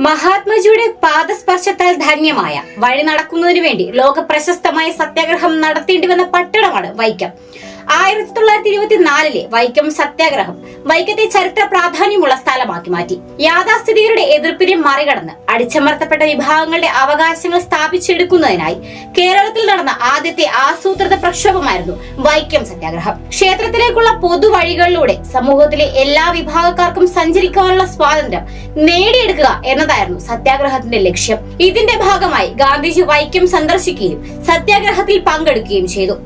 മഹാത്മജിയുടെ പാദസ്പർശത്താൽ ധന്യമായ വഴി നടക്കുന്നതിനു വേണ്ടി ലോക പ്രശസ്തമായ സത്യാഗ്രഹം നടത്തേണ്ടി വന്ന പട്ടണമാണ് വൈക്കം. 1924 വൈക്കം സത്യാഗ്രഹം വൈക്കത്തെ ചരിത്ര പ്രാധാന്യമുള്ള സ്ഥലമാക്കി മാറ്റി. യാഥാസ്ഥിതികരുടെ എതിർപ്പിനെ മറികടന്ന് അടിച്ചമർത്തപ്പെട്ട വിഭാഗങ്ങളുടെ അവകാശങ്ങൾ സ്ഥാപിച്ചെടുക്കുന്നതിനായി കേരളത്തിൽ നടന്ന ആദ്യത്തെ ആസൂത്രിത പ്രക്ഷോഭമായിരുന്നു വൈക്കം സത്യാഗ്രഹം. ക്ഷേത്രത്തിലേക്കുള്ള പൊതുവഴികളിലൂടെ സമൂഹത്തിലെ എല്ലാ വിഭാഗക്കാർക്കും സഞ്ചരിക്കാനുള്ള സ്വാതന്ത്ര്യം നേടിയെടുക്കുക എന്നതായിരുന്നു സത്യാഗ്രഹത്തിന്റെ ലക്ഷ്യം. ഇതിന്റെ ഭാഗമായി ഗാന്ധിജി വൈക്കം സന്ദർശിക്കുകയും സത്യാഗ്രഹത്തിൽ പങ്കെടുക്കുകയും ചെയ്തു.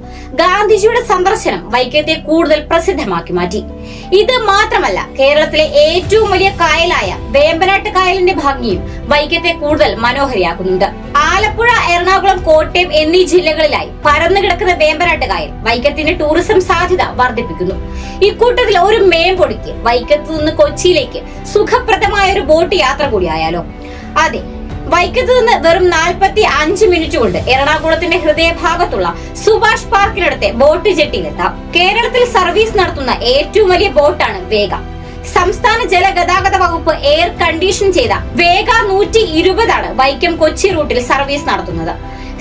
ഗാന്ധിജിയുടെ സന്ദർശനം വൈക്കത്തെ കൂടുതൽ പ്രസിദ്ധമാക്കി മാറ്റി. ഇത് മാത്രമല്ല, കേരളത്തിലെ ഏറ്റവും വലിയ കായലായ വേമ്പനാട്ട് കായലിന്റെ ഭംഗിയും വൈക്കത്തെ കൂടുതൽ മനോഹരിയാക്കുന്നുണ്ട്. ആലപ്പുഴ, എറണാകുളം, കോട്ടയം എന്നീ ജില്ലകളിലായി പരന്നു കിടക്കുന്ന വേമ്പനാട്ട് കായൽ വൈക്കത്തിന്റെ ടൂറിസം സാധ്യത വർദ്ധിപ്പിക്കുന്നു. ഇക്കൂട്ടത്തിൽ ഒരു മേമ്പൊടിക്ക് വൈക്കത്ത് നിന്ന് കൊച്ചിയിലേക്ക് സുഖപ്രദമായ ഒരു ബോട്ട് യാത്ര കൂടിയായാലോ? അതെ, വൈക്കത്ത് നിന്ന് വെറും 45 മിനിറ്റ് കൊണ്ട് എറണാകുളത്തിന്റെ ഹൃദയഭാഗത്തുള്ള സുഭാഷ് പാർക്കിനടുത്തെ ബോട്ട് ജെട്ടിയിലെത്താം. കേരളത്തിൽ സർവീസ് നടത്തുന്ന ഏറ്റവും വലിയ ബോട്ടാണ് വേഗ. സംസ്ഥാന ജലഗതാഗത വകുപ്പ് എയർ കണ്ടീഷൻ ചെയ്ത വേഗ 120 വൈക്കം കൊച്ചി റൂട്ടിൽ സർവീസ് നടത്തുന്നത്.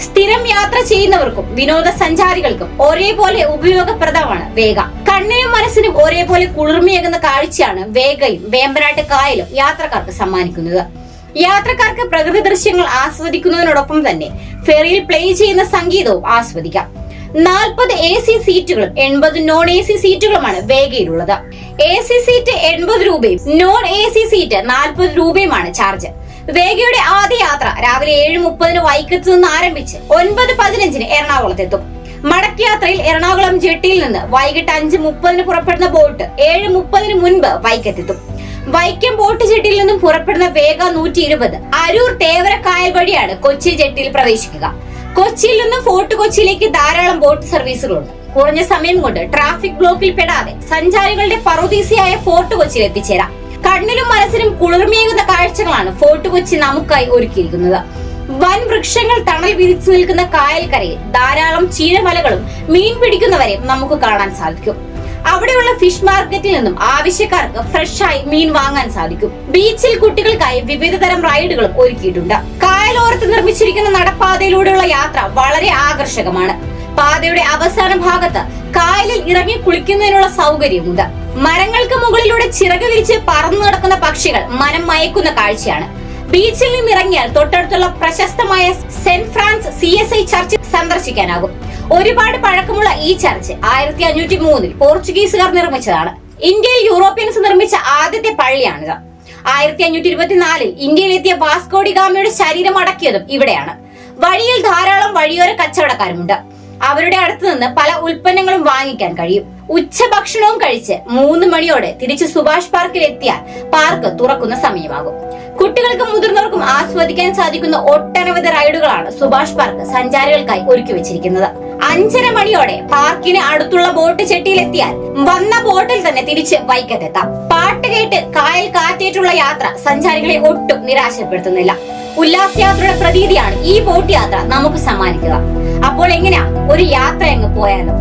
സ്ഥിരം യാത്ര ചെയ്യുന്നവർക്കും വിനോദസഞ്ചാരികൾക്കും ഒരേപോലെ ഉപയോഗപ്രദമാണ് വേഗ. കണ്ണിനും മനസ്സിനും ഒരേപോലെ കുളിർമയേകുന്ന കാഴ്ചയാണ് വേഗയും വേമ്പനാട്ട് കായലും യാത്രക്കാർക്ക് സമ്മാനിക്കുന്നത്. യാത്രക്കാർക്ക് പ്രകൃതി ദൃശ്യങ്ങൾ ആസ്വദിക്കുന്നതിനോടൊപ്പം തന്നെ ഫെറിയിൽ പ്ലേ ചെയ്യുന്ന സംഗീതവും ആസ്വദിക്കാം. 40 AC സീറ്റുകളും 80 നോൺ AC സീറ്റുകളുമാണ് വേഗയിലുള്ളത്. AC സീറ്റ് 80 രൂപയും നോൺ AC സീറ്റ് 40 രൂപയുമാണ് ചാർജ്. വേഗയുടെ ആദ്യ യാത്ര രാവിലെ 7:30 വൈക്കത്ത് നിന്ന് ആരംഭിച്ച് 9:15 എറണാകുളത്തെത്തും. മടക്കയാത്രയിൽ എറണാകുളം ജെട്ടിയിൽ നിന്ന് വൈകിട്ട് 5:30 പുറപ്പെടുന്ന ബോട്ട് 7:30 മുൻപ് വൈക്കത്തെത്തും. വൈക്കം ബോട്ട് ജെട്ടിയിൽ നിന്നും പുറപ്പെടുന്ന വേഗ 120 അരൂർ തേവര കായൽ വഴിയാണ് കൊച്ചി ജെട്ടിയിൽ പ്രവേശിക്കുക. കൊച്ചിയിൽ നിന്നും ഫോർട്ട് കൊച്ചിയിലേക്ക് ധാരാളം ബോട്ട് സർവീസുകളുണ്ട്. കുറഞ്ഞ സമയം കൊണ്ട് ട്രാഫിക് ബ്ലോക്കിൽ പെടാതെ സഞ്ചാരികളുടെ പറുദീസയായ ഫോർട്ട് കൊച്ചിയിൽ എത്തിച്ചേരാം. കണ്ണിനും മനസ്സിനും കുളിർമയേകുന്ന കാഴ്ചകളാണ് ഫോർട്ട് കൊച്ചി നമുക്കായി ഒരുക്കിയിരിക്കുന്നത്. വൻ വൃക്ഷങ്ങൾ തണൽ വിരിച്ചു നിൽക്കുന്ന കായൽക്കരയിൽ ധാരാളം ചീരമലകളും മീൻ പിടിക്കുന്നവരെയും നമുക്ക് കാണാൻ സാധിക്കും. അവിടെയുള്ള ഫിഷ് മാർക്കറ്റിൽ നിന്നും ആവശ്യക്കാർക്ക് ഫ്രഷായി മീൻ വാങ്ങാൻ സാധിക്കും. ബീച്ചിൽ കുട്ടികൾക്കായി വിവിധ തരം റൈഡുകളും ഒരുക്കിയിട്ടുണ്ട്. കായലോരത്ത് നിർമ്മിച്ചിരിക്കുന്ന നടപ്പാതയിലൂടെയുള്ള യാത്ര വളരെ ആകർഷകമാണ്. പാതയുടെ അവസാന ഭാഗത്ത് കായലിൽ ഇറങ്ങി കുളിക്കുന്നതിനുള്ള സൗകര്യമുണ്ട്. മരങ്ങൾക്ക് മുകളിലൂടെ ചിറക് വിരിച്ച് പറന്നു നടക്കുന്ന പക്ഷികൾ മനം മയക്കുന്ന കാഴ്ചയാണ്. ബീച്ചിൽ നിന്നിറങ്ങിയാൽ തൊട്ടടുത്തുള്ള പ്രശസ്തമായ സെന്റ് ഫ്രാൻസ് CSI ചർച്ച് സന്ദർശിക്കാനാകും. ഒരുപാട് പഴക്കമുള്ള ഈ ചർച്ച് 1503 പോർച്ചുഗീസുകാർ നിർമ്മിച്ചതാണ്. ഇന്ത്യയിൽ യൂറോപ്യൻസ് നിർമ്മിച്ച ആദ്യത്തെ പള്ളിയാണിത്. 1524 ഇന്ത്യയിലെത്തിയ വാസ്കോ ഡി ഗാമയുടെ ശരീരം അടക്കിയതും ഇവിടെയാണ്. വഴിയിൽ ധാരാളം വഴിയോര കച്ചവടക്കാരുമുണ്ട്. അവരുടെ അടുത്ത് നിന്ന് പല ഉൽപ്പന്നങ്ങളും വാങ്ങിക്കാൻ കഴിയും. ഉച്ചഭക്ഷണവും കഴിച്ച് 3 മണിയോടെ തിരിച്ച് സുഭാഷ് പാർക്കിൽ എത്തിയാൽ പാർക്ക് തുറക്കുന്ന സമയമാകും. കുട്ടികൾക്കും മുതിർന്നവർക്കും ആസ്വദിക്കാൻ സാധിക്കുന്ന ഒട്ടനവധി റൈഡുകളാണ് സുഭാഷ് പാർക്ക് സഞ്ചാരികൾക്കായി ഒരുക്കി വെച്ചിരിക്കുന്നത്. 5:30 മണിയോടെ പാർക്കിന് അടുത്തുള്ള ബോട്ട് ചെട്ടിയിലെത്തിയാൽ വന്ന ബോട്ടിൽ തന്നെ തിരിച്ച് വൈക്കത്തെത്താം. പാട്ട് കേട്ട് കായൽ കാറ്റേറ്റുള്ള യാത്ര സഞ്ചാരികളെ ഒട്ടും നിരാശപ്പെടുത്തുന്നില്ല. ഉല്ലാസയാത്രയുടെ പ്രതീതിയാണ് ഈ ബോട്ട് യാത്ര നമുക്ക് സമ്മാനിക്കുക. അപ്പോൾ എങ്ങനെയാ, ഒരു യാത്ര അങ്ങ് പോയാലോ?